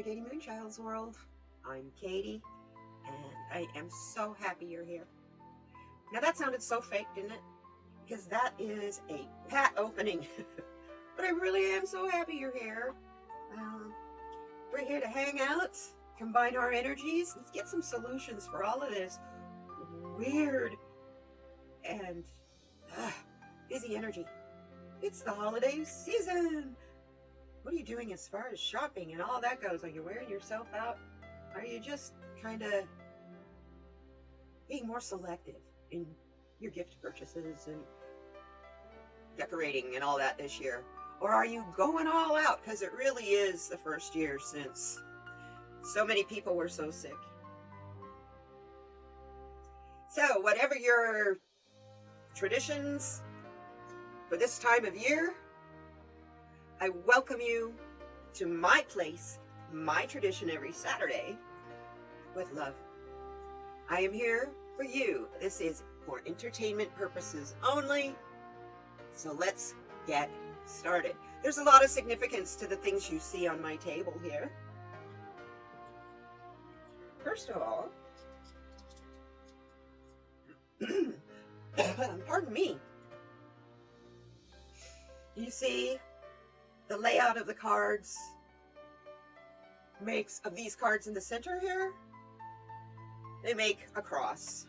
to kdmoonchild's world. I'm Katie, and I am so happy you're here. Now that sounded so fake, didn't it? Because that is a pat opening. But I really am so happy you're here. We're here to hang out, combine our energies, let's get some solutions for all of this weird and busy energy. It's the holiday season. What are you doing as far as shopping and all that goes? Are you wearing yourself out? Are you just kind of being more selective in your gift purchases and decorating and all that this year? Or are you going all out? Because it really is the first year since so many people were so sick. So whatever your traditions for this time of year, I welcome you to my place, my tradition every Saturday with love. I am here for you. This is for entertainment purposes only. So let's get started. There's a lot of significance to the things you see on my table here. First of all, pardon me. You see the layout of the cards makes of these cards in the center here. They make a cross.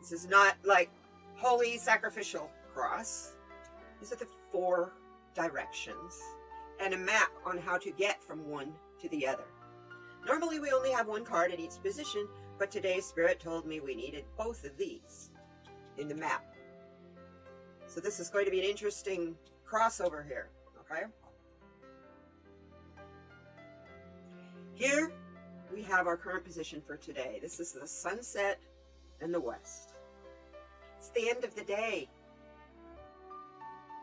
This is not like holy sacrificial cross. These are the 4 directions and a map on how to get from one to the other. Normally we only have one card at each position, but today Spirit told me we needed both of these in the map. So this is going to be an interesting crossover here, okay? Here we have our current position for today. This is the sunset in the west. It's the end of the day.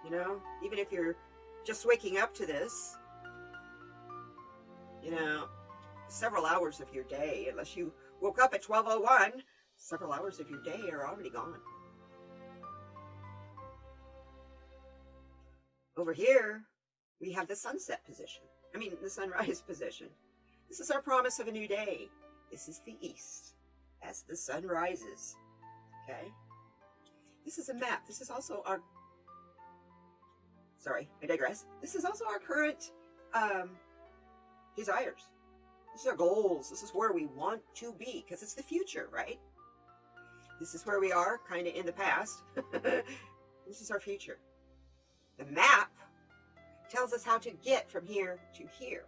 You know, even if you're just waking up to this, you know, several hours of your day, unless you woke up at 12:01, several hours of your day are already gone. Over here, we have the sunset position. I mean, the sunrise position. This is our promise of a new day. This is the east as the sun rises. Okay? This is a map. This is also our... Sorry, I digress. This is also our current desires. This is our goals. This is where we want to be, because it's the future, right? This is where we are, kind of in the past. This is our future. The map tells us how to get from here to here.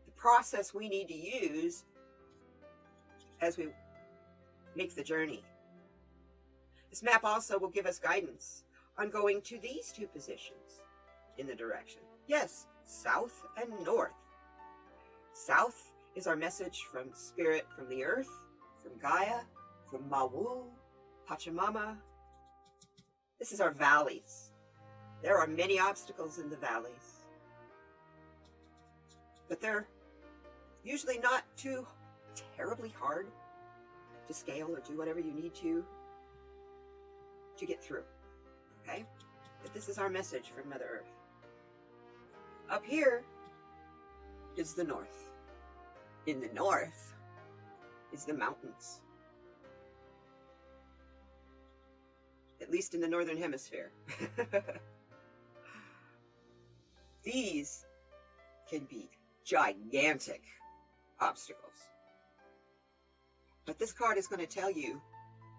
The process we need to use as we make the journey. This map also will give us guidance on going to these 2 positions in the direction. Yes, south and north. South is our message from Spirit, from the earth, from Gaia, from Mawu, Pachamama. This is our valleys. There are many obstacles in the valleys, but they're usually not too terribly hard to scale or do whatever you need to get through, okay? But this is our message from Mother Earth. Up here is the north. In the north is the mountains. At least in the northern hemisphere. These can be gigantic obstacles. But this card is going to tell you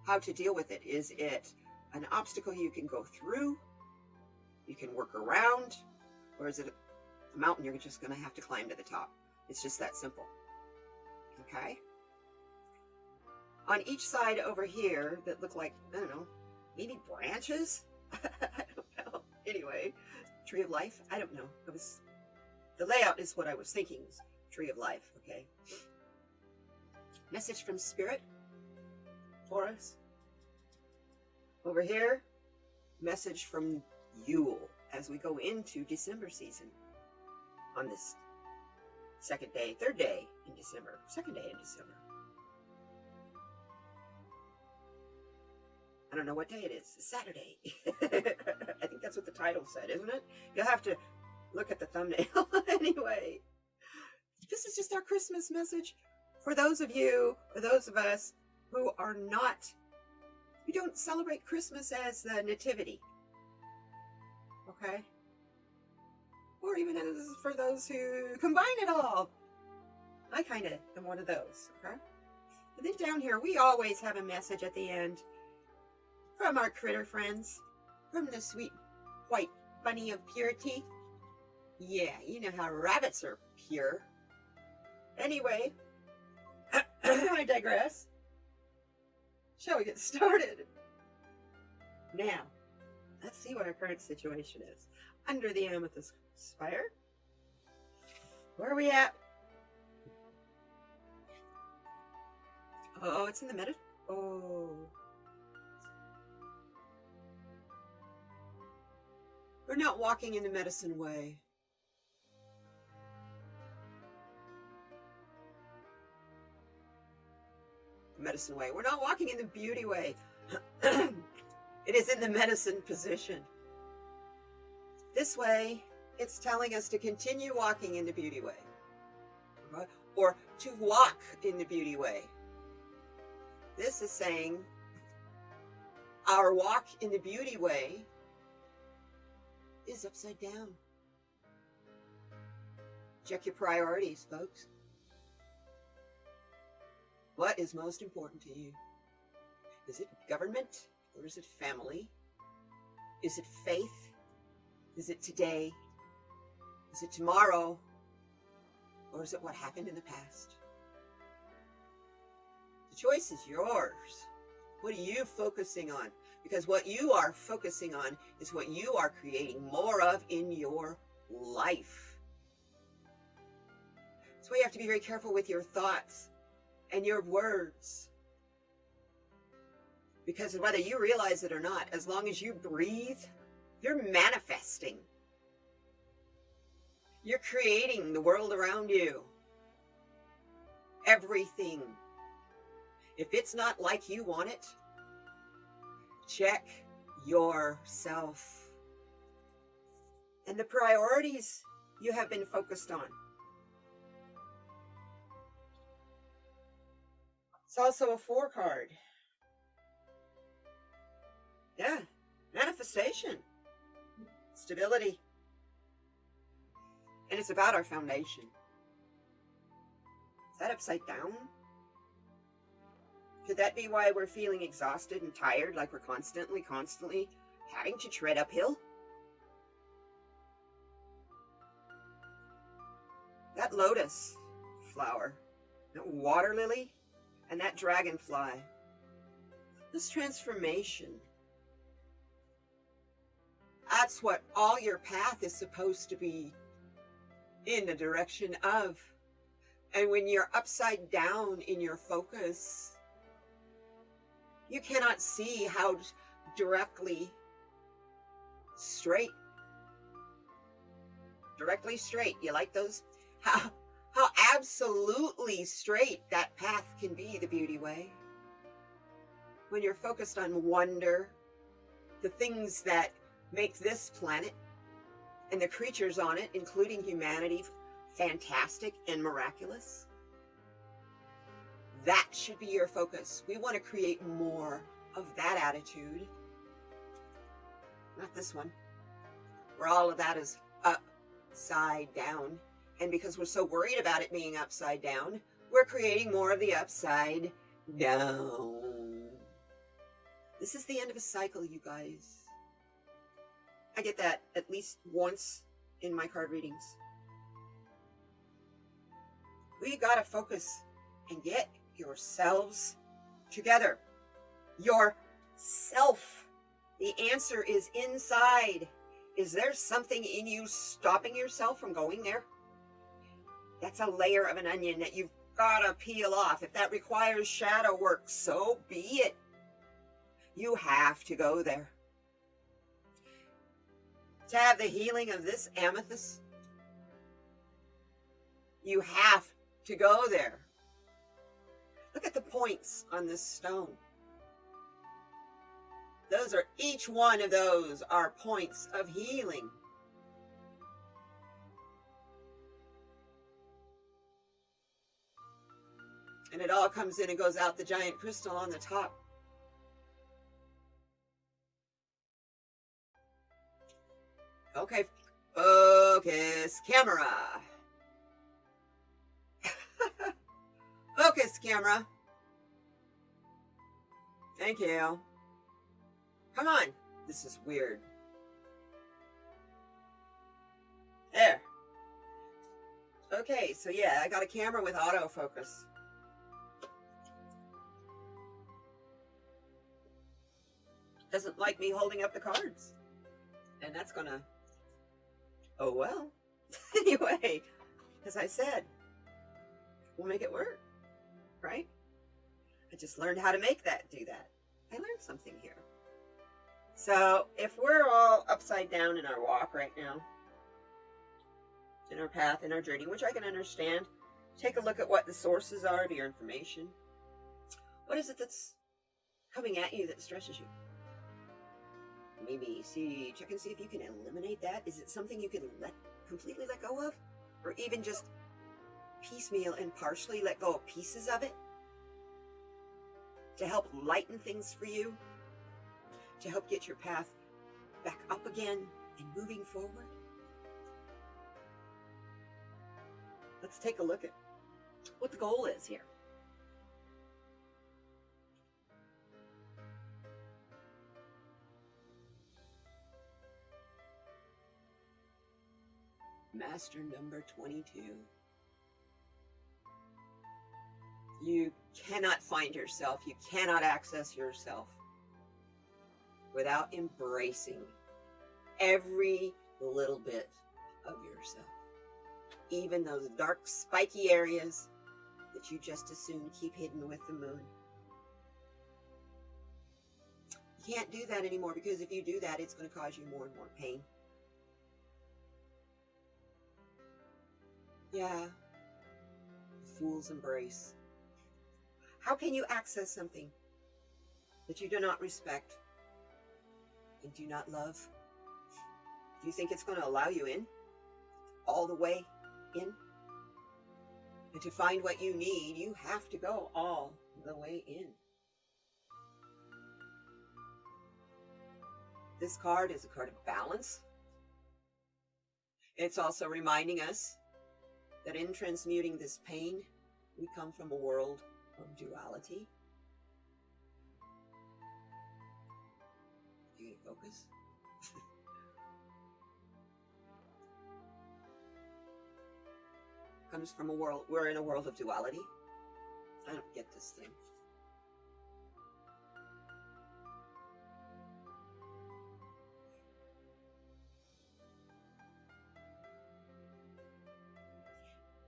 how to deal with it. Is it an obstacle you can go through, you can work around, or is it a mountain you're just going to have to climb to the top? It's just that simple. Okay? On each side over here that look like, I don't know, maybe branches? I don't know. Anyway, Tree of Life? I don't know. The layout is what I was thinking. Tree of Life, okay? Message from Spirit for us. Over here, message from Yule as we go into December season on this third day in December. Second day in December. I don't know what day it is. It's Saturday. I think that's what the title said, isn't it? You'll have to Look at the thumbnail. Anyway, this is just our Christmas message for those of you, or those of us who are not, who don't celebrate Christmas as the nativity. Okay? Or even as for those who combine it all. I kind of am one of those. Okay? And then down here, we always have a message at the end from our critter friends, from the sweet white bunny of purity. Yeah, you know how rabbits are pure. Anyway, I digress. Shall we get started? Now, let's see what our current situation is. Under the amethyst spire. Where are we at? Oh, it's in the meta. Oh. We're not walking in the medicine way. Medicine way. We're not walking in the beauty way. It is in the medicine position. This way, it's telling us to continue walking in the beauty way. Or to walk in the beauty way. This is saying our walk in the beauty way is upside down. Check your priorities, folks. What is most important to you? Is it government or is it family? Is it faith? Is it today? Is it tomorrow? Or is it what happened in the past? The choice is yours. What are you focusing on? Because what you are focusing on is what you are creating more of in your life. That's why you have to be very careful with your thoughts and your words. Because whether you realize it or not, as long as you breathe, you're manifesting. You're creating the world around you. Everything. If it's not like you want it, check yourself and the priorities you have been focused on. It's also a 4 card. Yeah, manifestation, stability. And it's about our foundation. Is that upside down? Could that be why we're feeling exhausted and tired, like we're constantly having to tread uphill? That lotus flower, that water lily, and that dragonfly. This transformation. That's what all your path is supposed to be in the direction of. And when you're upside down in your focus, you cannot see how directly straight. Directly straight. You like those? How absolutely straight that path can be, the beauty way. When you're focused on wonder, the things that make this planet and the creatures on it, including humanity, fantastic and miraculous. That should be your focus. We want to create more of that attitude. Not this one, where all of that is upside down. And because we're so worried about it being upside down, we're creating more of the upside down. This is the end of a cycle, you guys. I get that at least once in my card readings. We gotta focus and get yourselves together. Yourself. The answer is inside. Is there something in you stopping yourself from going there? That's a layer of an onion that you've gotta peel off. If that requires shadow work, so be it. You have to go there. To have the healing of this amethyst, you have to go there. Look at the points on this stone. Those are, each one of those are points of healing. And it all comes in and goes out the giant crystal on the top. Okay, focus camera. Focus camera. Thank you. Come on. This is weird. There. Okay, so yeah, I got a camera with autofocus. Doesn't like me holding up the cards. And that's gonna, oh well. Anyway, as I said, we'll make it work, right? I just learned how to make that do that. I learned something here. So if we're all upside down in our walk right now, in our path, in our journey, which I can understand, take a look at what the sources are of your information. What is it that's coming at you that stresses you? Maybe check and see if you can eliminate that. Is it something you can completely let go of? Or even just piecemeal and partially let go of pieces of it? To help lighten things for you? To help get your path back up again and moving forward? Let's take a look at what the goal is here. Master number 22. You cannot find yourself, you cannot access yourself without embracing every little bit of yourself. Even those dark, spiky areas that you just as soon keep hidden with the moon. You can't do that anymore, because if you do that, it's going to cause you more and more pain. Yeah, the fool's embrace. How can you access something that you do not respect and do not love? Do you think it's going to allow you in? All the way in? And to find what you need, you have to go all the way in. This card is a card of balance. It's also reminding us that in transmuting this pain, we come from a world of duality. Do you focus? Comes from a world, we're in a world of duality. I don't get this thing.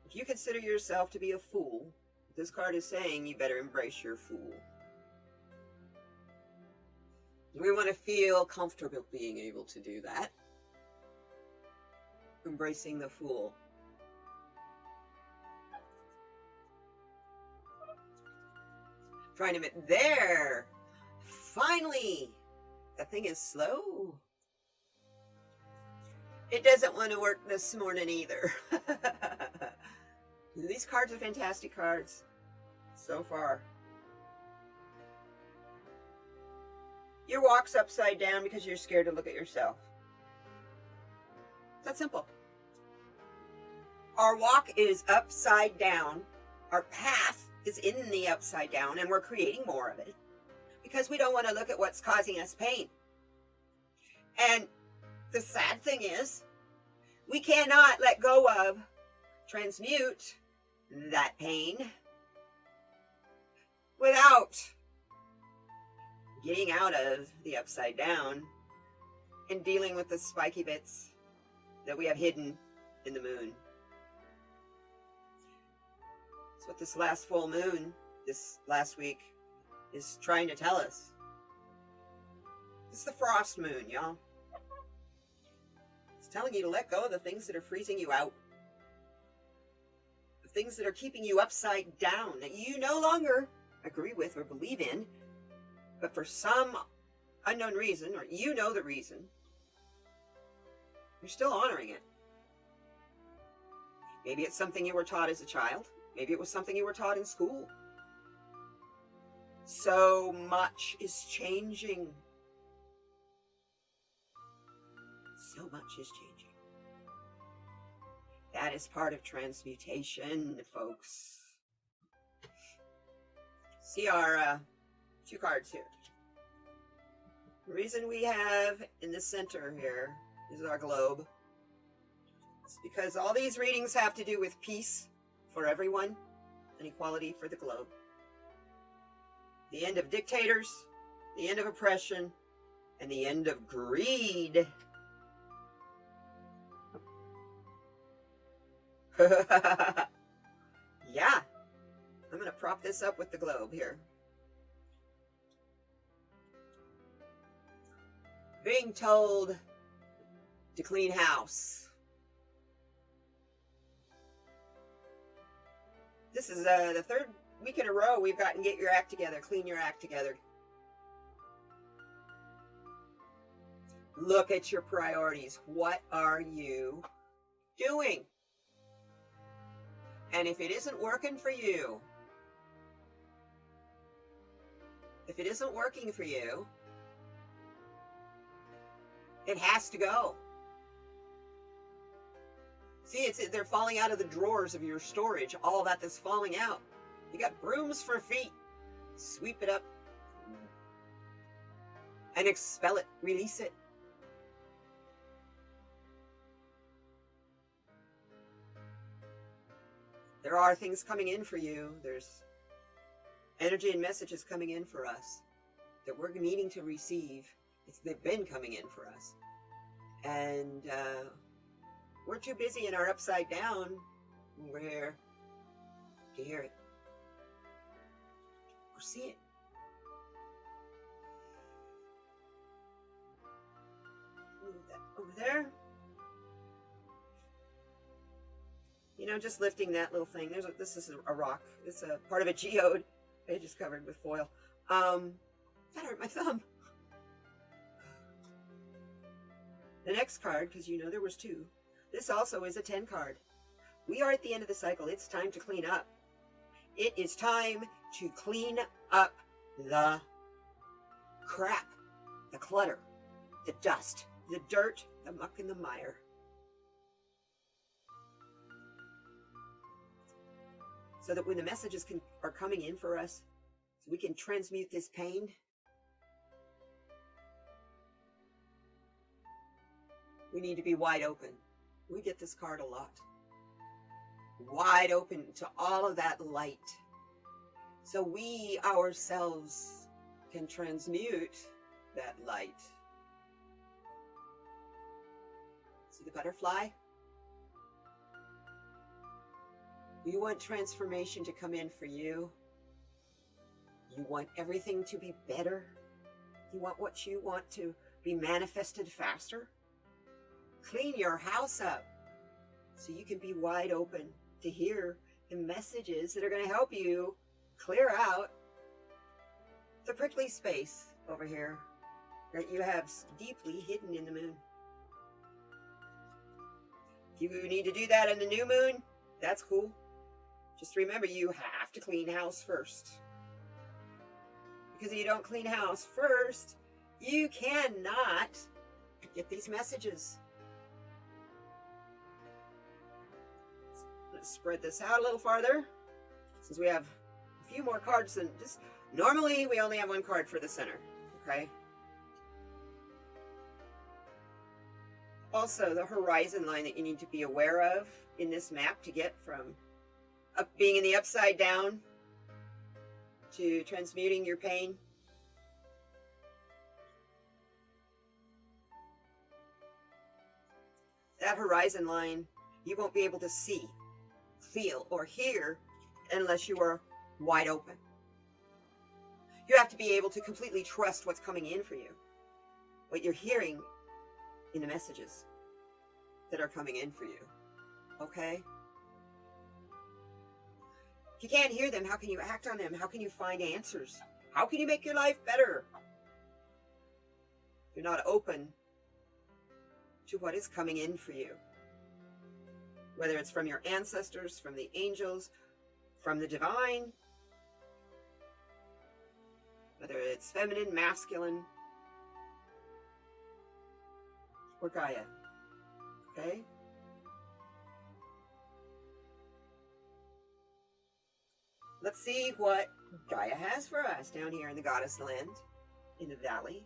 If you consider yourself to be a fool, this card is saying you better embrace your fool. We want to feel comfortable being able to do that. Embracing the fool. Trying to admit, there! Finally! That thing is slow. It doesn't want to work this morning either. These cards are fantastic cards so far. Your walk's upside down because you're scared to look at yourself. That's simple. Our walk is upside down. Our path is in the upside down, and we're creating more of it because we don't want to look at what's causing us pain. And the sad thing is, we cannot let go of, transmute that pain without getting out of the upside down and dealing with the spiky bits that we have hidden in the moon. That's what this last full moon, this last week, is trying to tell us. It's the frost moon, y'all. It's telling you to let go of the things that are freezing you out. The things that are keeping you upside down, that you no longer agree with or believe in, but for some unknown reason, or you know the reason, you're still honoring it. Maybe it's something you were taught as a child. Maybe it was something you were taught in school. So much is changing. So much is changing. That is part of transmutation, folks. See our 2 cards here. The reason we have in the center here is our globe. It's because all these readings have to do with peace for everyone and equality for the globe. The end of dictators, the end of oppression, and the end of greed. Yeah, I'm going to prop this up with the globe here. Being told to clean house. This is the 3rd week in a row we've gotten get your act together, clean your act together. Look at your priorities. What are you doing? And if it isn't working for you, if it isn't working for you, it has to go. See, they're falling out of the drawers of your storage. All that is falling out. You got brooms for feet. Sweep it up and expel it. Release it. There are things coming in for you. There's energy and messages coming in for us that we're needing to receive. They've been coming in for us. And we're too busy in our upside down when we're here to hear it or see it. Move that over there. You know, just lifting that little thing. This is a rock. It's a part of a geode. It just covered with foil. That hurt my thumb. The next card, because you know there was 2. This also is a 10 card. We are at the end of the cycle. It's time to clean up. It is time to clean up the crap, the clutter, the dust, the dirt, the muck, and the mire. So that when the messages are coming in for us, so we can transmute this pain, we need to be wide open. We get this card a lot. Wide open to all of that light. So we ourselves can transmute that light. See the butterfly? You want transformation to come in for you. You want everything to be better. You want what you want to be manifested faster. Clean your house up so you can be wide open to hear the messages that are going to help you clear out the prickly space over here that you have deeply hidden in the moon. If you need to do that in the new moon, that's cool. Just remember, you have to clean house first. Because if you don't clean house first, you cannot get these messages. Let's spread this out a little farther, since we have a few more cards than just normally. We only have 1 card for the center. Okay. Also, the horizon line that you need to be aware of in this map to get from being in the upside down to transmuting your pain. That horizon line, you won't be able to see, feel, or hear unless you are wide open. You have to be able to completely trust what's coming in for you, what you're hearing in the messages that are coming in for you. Okay? If you can't hear them, how can you act on them? How can you find answers? How can you make your life better? You're not open to what is coming in for you. Whether it's from your ancestors, from the angels, from the divine. whether it's feminine, masculine, or Gaia. Okay? Let's see what Gaia has for us down here in the Goddess Land, in the valley.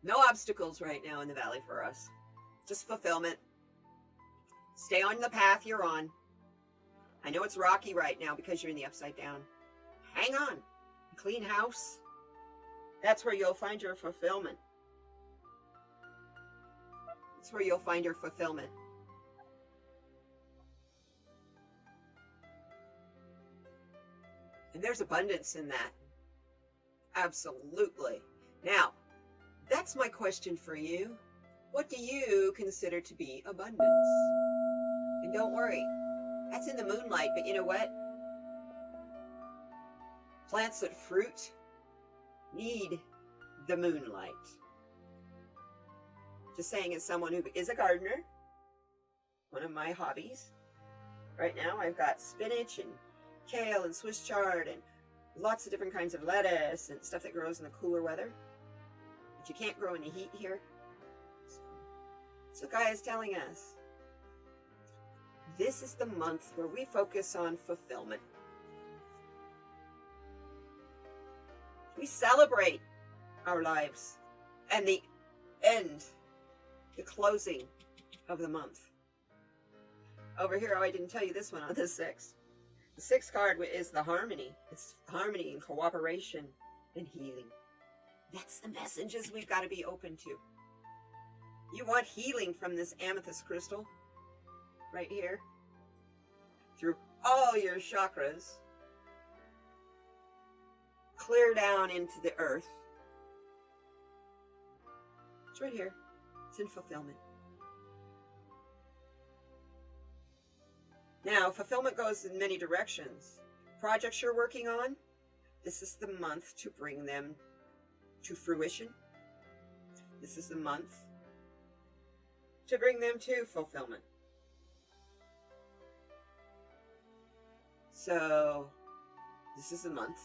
No obstacles right now in the valley for us. Just fulfillment. Stay on the path you're on. I know it's rocky right now because you're in the upside down. Hang on. Clean house. That's where you'll find your fulfillment. That's where you'll find your fulfillment. And there's abundance in that. Absolutely. Now, that's my question for you. What do you consider to be abundance? And don't worry, that's in the moonlight, but you know what? Plants that fruit need the moonlight. Just saying, as someone who is a gardener, one of my hobbies, right now I've got spinach and kale and Swiss chard and lots of different kinds of lettuce and stuff that grows in the cooler weather. But you can't grow in the heat here. So Gaia is telling us, this is the month where we focus on fulfillment. We celebrate our lives and the end, the closing of the month. Over here, oh, I didn't tell you this one on the 6th. The 6th card is the harmony. It's harmony and cooperation and healing. That's the messages we've got to be open to. You want healing from this amethyst crystal right here through all your chakras, clear down into the earth. It's right here. It's in fulfillment. Now, fulfillment goes in many directions. Projects you're working on, this is the month to bring them to fruition. This is the month to bring them to fulfillment. So, this is the month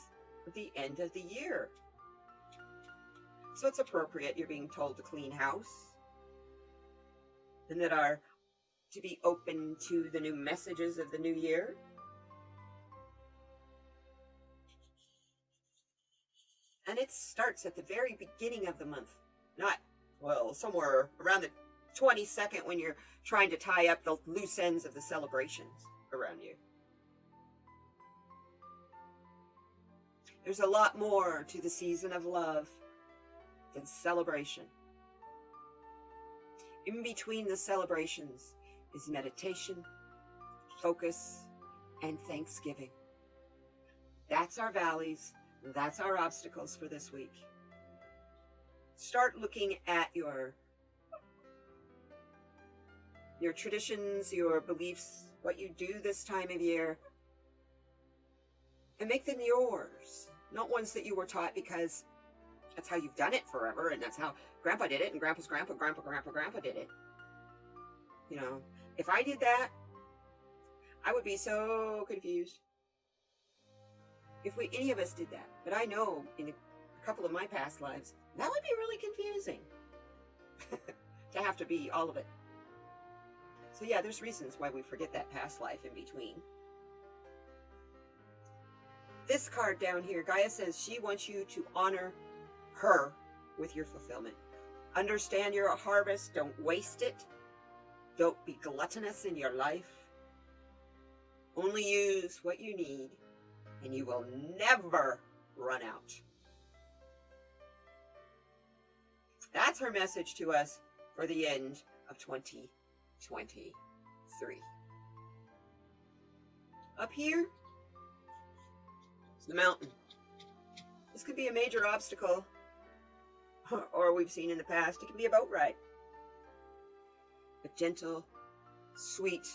at the end of the year. So it's appropriate you're being told to clean house and that are to be open to the new messages of the new year. And it starts at the very beginning of the month, not, well, somewhere around the 22nd when you're trying to tie up the loose ends of the celebrations around you. There's a lot more to the season of love than celebration. In between the celebrations is meditation, focus, and thanksgiving. That's our valleys. That's our obstacles for this week. Start looking at your traditions, your beliefs, what you do this time of year, and make them yours. Not ones that you were taught because that's how you've done it forever, and that's how Grandpa did it, and Grandpa's grandpa did it. You know, if I did that, I would be so confused. If any of us did that. But I know in a couple of my past lives, that would be really confusing. To have to be all of it. So yeah, there's reasons why we forget that past life in between. This card down here, Gaia says she wants you to honor her with your fulfillment. Understand your harvest. Don't waste it. Don't be gluttonous in your life. Only use what you need, and you will never run out. That's her message to us for the end of 2023. Up here is the mountain. This could be a major obstacle, or we've seen in the past, it can be a boat ride. A gentle, sweet,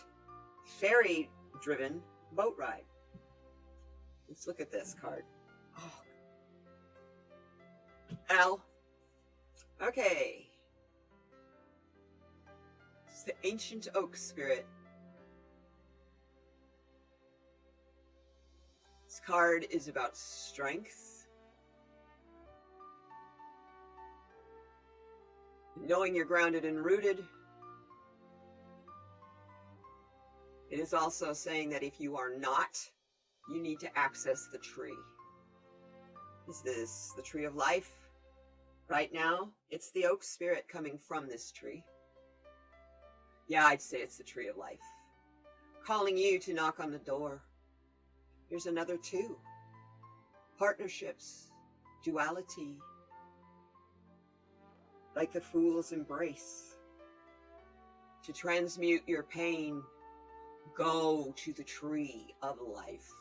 fairy-driven boat ride. Let's look at this card. Oh. Al. Okay. It's the ancient oak spirit. This card is about strength, knowing you're grounded and rooted. It is also saying that if you are not, you need to access the tree. Is this the tree of life? Right now, it's the oak spirit coming from this tree. Yeah, I'd say it's the tree of life, calling you to knock on the door. Here's another two. Partnerships, duality, like the fool's embrace. To transmute your pain, go to the tree of life.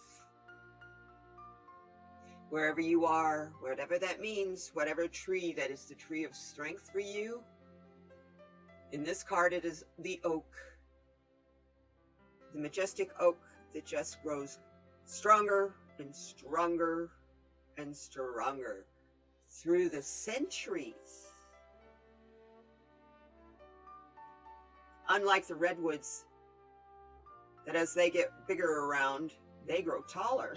Wherever you are, whatever that means, whatever tree that is the tree of strength for you, in this card it is the oak. The majestic oak that just grows stronger and stronger and stronger through the centuries. Unlike the redwoods, that as they get bigger around, they grow taller.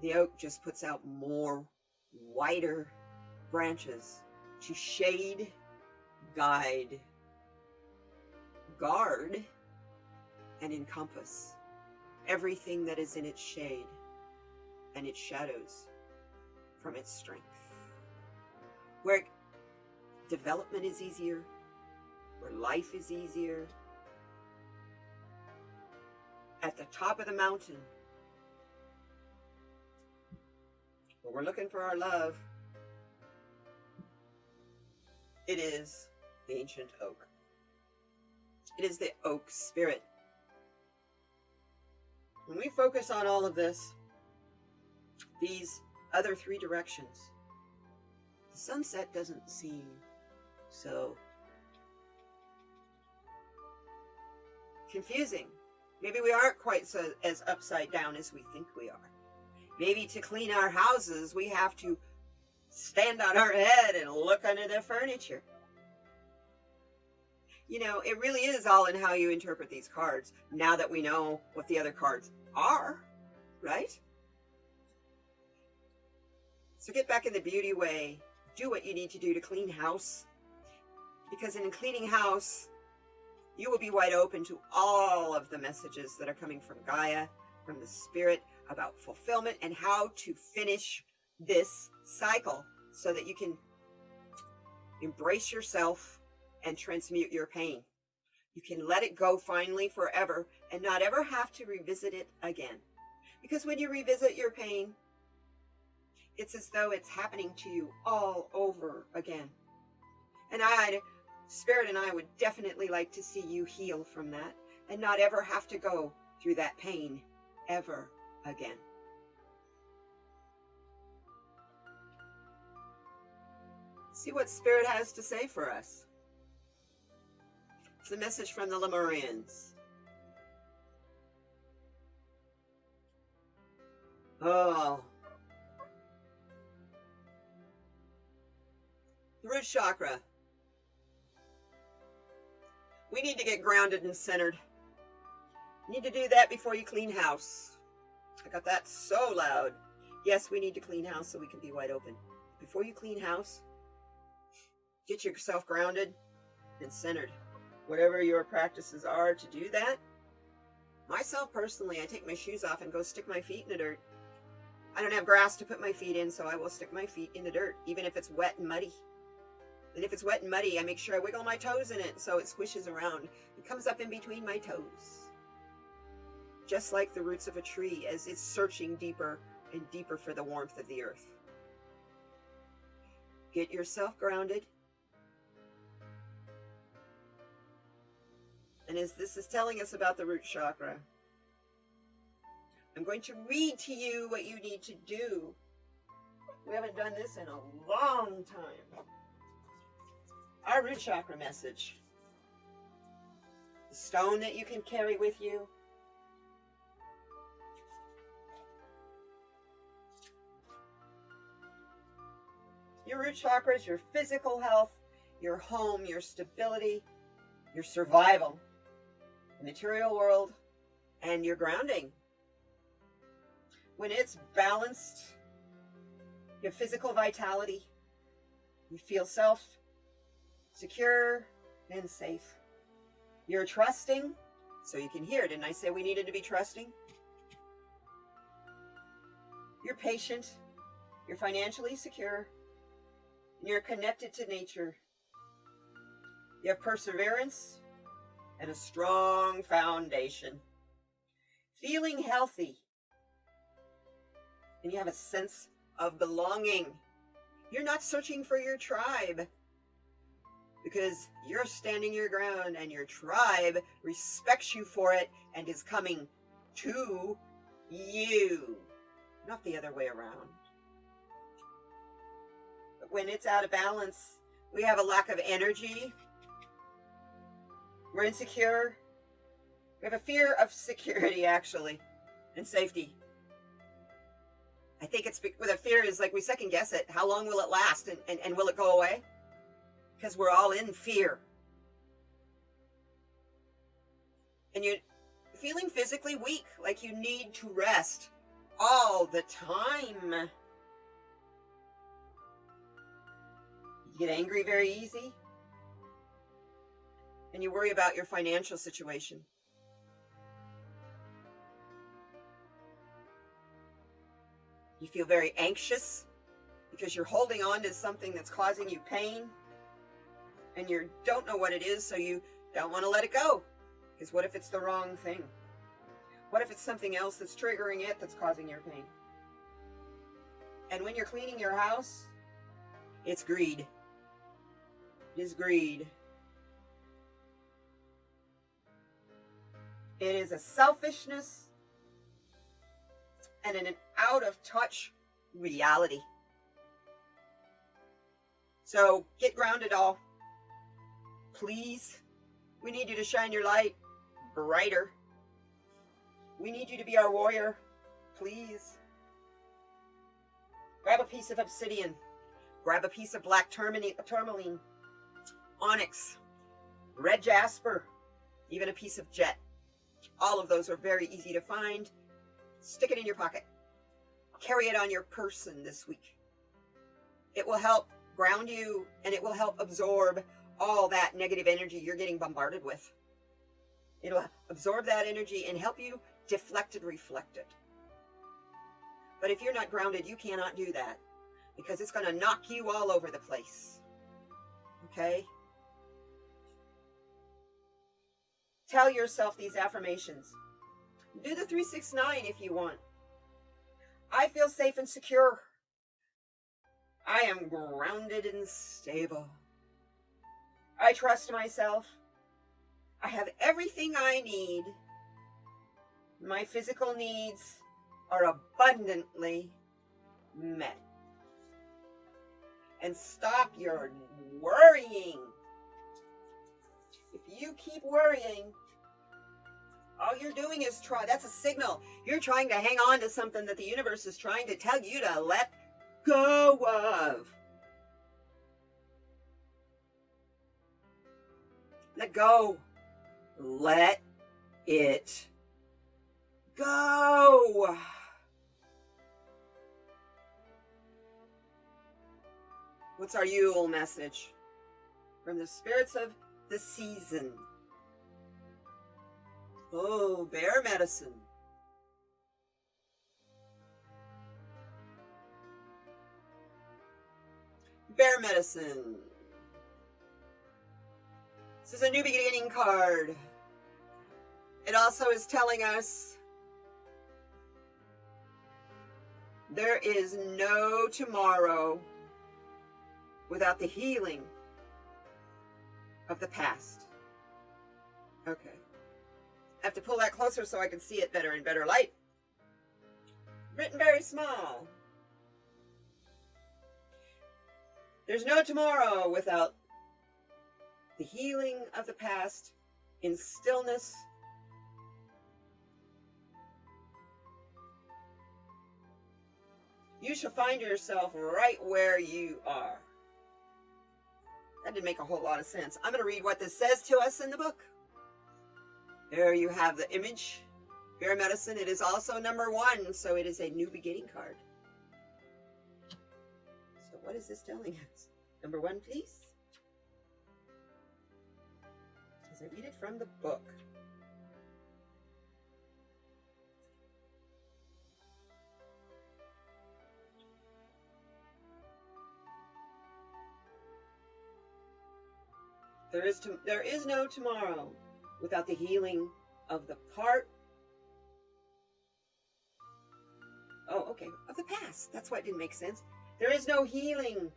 The oak just puts out more wider branches to shade, guide, guard, and encompass everything that is in its shade and its shadows from its strength. Where development is easier, where life is easier. At the top of the mountain, where we're looking for our love, it is the ancient oak. It is the oak spirit. When we focus on all of this, these other three directions, the sunset doesn't seem so confusing. Maybe we aren't quite as upside down as we think we are. Maybe to clean our houses, we have to stand on our head and look under the furniture. You know, it really is all in how you interpret these cards, now that we know what the other cards are, right? So get back in the beauty way. Do what you need to do to clean house. Because in cleaning house, you will be wide open to all of the messages that are coming from Gaia, from the spirit, about fulfillment and how to finish this cycle so that you can embrace yourself and transmute your pain. You can let it go finally forever and not ever have to revisit it again. Because when you revisit your pain, it's as though it's happening to you all over again. And Spirit and I would definitely like to see you heal from that and not ever have to go through that pain ever again. See what Spirit has to say for us. It's a message from the Lemurians. Oh. The root chakra. We need to get grounded and centered. You need to do that before you clean house. I got that so loud. Yes, we need to clean house so we can be wide open. Before you clean house, get yourself grounded and centered. Whatever your practices are to do that. Myself personally, I take my shoes off and go stick my feet in the dirt. I don't have grass to put my feet in, so I will stick my feet in the dirt, even if it's wet and muddy. And if it's wet and muddy, I make sure I wiggle my toes in it so it squishes around. It comes up in between my toes. Just like the roots of a tree as it's searching deeper and deeper for the warmth of the earth. Get yourself grounded. And as this is telling us about the root chakra, I'm going to read to you what you need to do. We haven't done this in a long time. Our root chakra message. The stone that you can carry with you. Your root chakra is your physical health, your home, your stability, your survival, the material world, and your grounding. When it's balanced, you have physical vitality. You feel secure and safe. You're trusting, so you can hear. Didn't I say we needed to be trusting? You're patient. You're financially secure. And you're connected to nature. You have perseverance and a strong foundation. Feeling healthy. And you have a sense of belonging. You're not searching for your tribe because you're standing your ground and your tribe respects you for it and is coming to you, not the other way around. But when it's out of balance, we have a lack of energy. We're insecure. We have a fear of security, actually, and safety. I think it's with a fear is like we second guess it. How long will it last and will it go away? Because we're all in fear. And you're feeling physically weak, like you need to rest all the time. You get angry very easy. And you worry about your financial situation. You feel very anxious because you're holding on to something that's causing you pain and you don't know what it is, so you don't want to let it go. Because what if it's the wrong thing? What if it's something else that's triggering it that's causing your pain? And when you're cleaning your house, it's greed. It is greed. It is a selfishness and an out of touch reality. So get grounded, all. Please. We need you to shine your light brighter. We need you to be our warrior. Please. Grab a piece of obsidian. Grab a piece of black tourmaline, onyx, red jasper, even a piece of jet. All of those are very easy to find. Stick it in your pocket. Carry it on your person this week. It will help ground you and it will help absorb all that negative energy you're getting bombarded with. It'll absorb that energy and help you deflect and reflect it. But if you're not grounded, you cannot do that because it's going to knock you all over the place. Okay? Tell yourself these affirmations. Do the 369 if you want. I feel safe and secure. I am grounded and stable. I trust myself. I have everything I need. My physical needs are abundantly met. And stop your worrying. If you keep worrying, all you're doing is that's a signal. You're trying to hang on to something that the universe is trying to tell you to let go of. Let go. Let it go. What's our Yule message from the spirits of the season? Oh, bear medicine. Bear medicine. This is a new beginning card. It also is telling us there is no tomorrow without the healing of the past. Okay. I have to pull that closer so I can see it better in better light. Written very small. There's no tomorrow without the healing of the past in stillness. You shall find yourself right where you are. That didn't make a whole lot of sense. I'm going to read what this says to us in the book. There you have the image. Bear medicine. It is also number 1, so it is a new beginning card. So what is this telling us? Number 1, please. As I read it from the book. There is no tomorrow without the healing of the part. Oh, okay, of the past. That's why it didn't make sense. There is no healing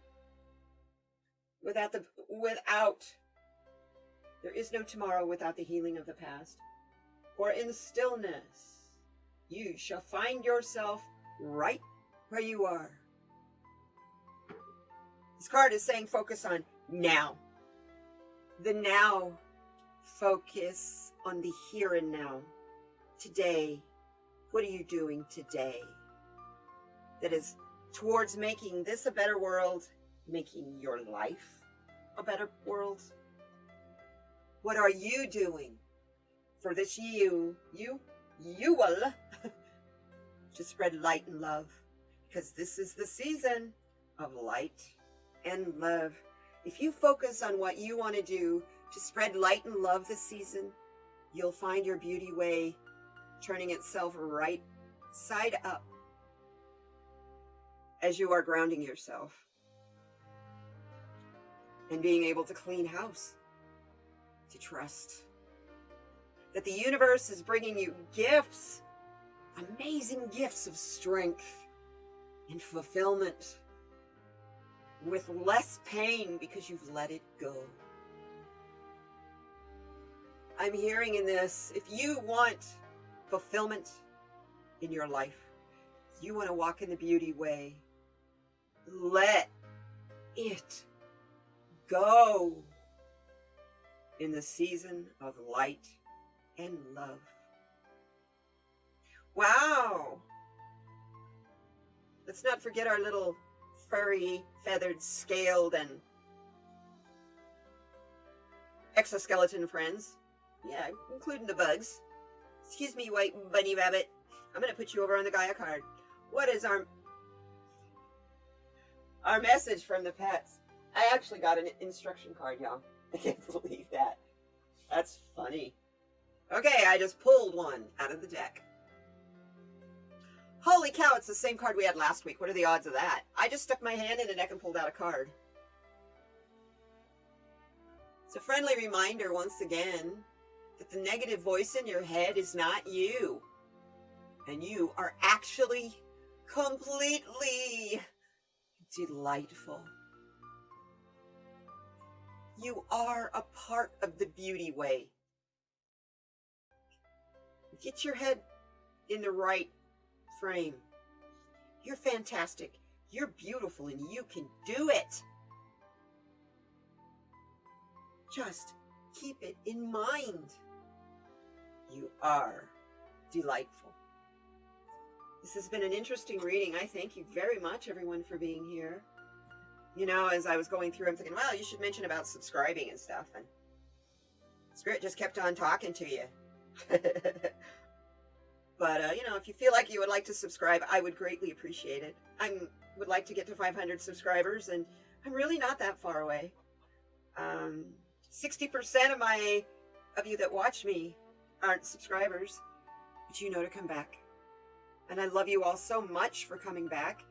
without. There is no tomorrow without the healing of the past. For in stillness, you shall find yourself right where you are. This card is saying focus on now. The now. Focus on the here and now. Today. What are you doing today that is towards making this a better world, making your life a better world? What are you doing for this you will to spread light and love? Because this is the season of light and love. If you focus on what you want to do to spread light and love this season, you'll find your beauty way turning itself right side up as you are grounding yourself and being able to clean house, to trust that the universe is bringing you gifts, amazing gifts of strength and fulfillment with less pain because you've let it go. I'm hearing in this, if you want fulfillment in your life, you want to walk in the beauty way, let it go in the season of light and love. Wow. Let's not forget our little furry, feathered, scaled, and exoskeleton friends. Yeah, including the bugs. Excuse me, white bunny rabbit. I'm going to put you over on the Gaia card. What is our message from the pets? I actually got an instruction card, y'all. I can't believe that. That's funny. Okay, I just pulled one out of the deck. Holy cow, it's the same card we had last week. What are the odds of that? I just stuck my hand in the deck and pulled out a card. It's a friendly reminder once again that the negative voice in your head is not you. And you are actually completely delightful. You are a part of the beauty way. Get your head in the right frame. You're fantastic. You're beautiful and you can do it. Just keep it in mind. You are delightful. This has been an interesting reading. I thank you very much, everyone, for being here. You know, as I was going through, I'm thinking, well, you should mention about subscribing and stuff. And Spirit just kept on talking to you. But, you know, if you feel like you would like to subscribe, I would greatly appreciate it. I would like to get to 500 subscribers, and I'm really not that far away. 60% of you that watch me aren't subscribers, but you know to come back. And I love you all so much for coming back.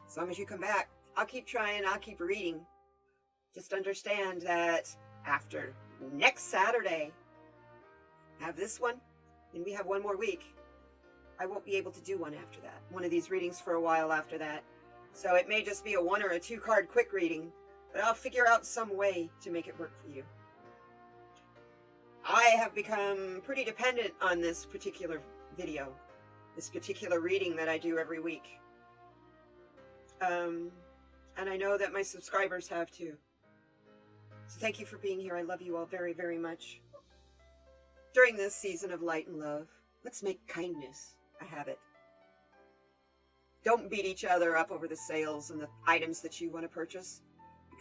As long as you come back, I'll keep trying, I'll keep reading. Just understand that after next Saturday, I have this one, and we have one more week. I won't be able to do one after that. One of these readings for a while after that. So it may just be a 1 or a 2 card quick reading, but I'll figure out some way to make it work for you. I have become pretty dependent on this particular video, this particular reading that I do every week. And I know that my subscribers have too. So thank you for being here. I love you all very, very much. During this season of light and love, let's make kindness a habit. Don't beat each other up over the sales and the items that you want to purchase,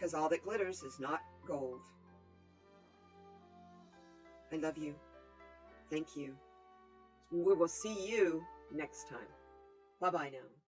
because all that glitters is not gold. I love you. Thank you. We will see you next time. Bye-bye now.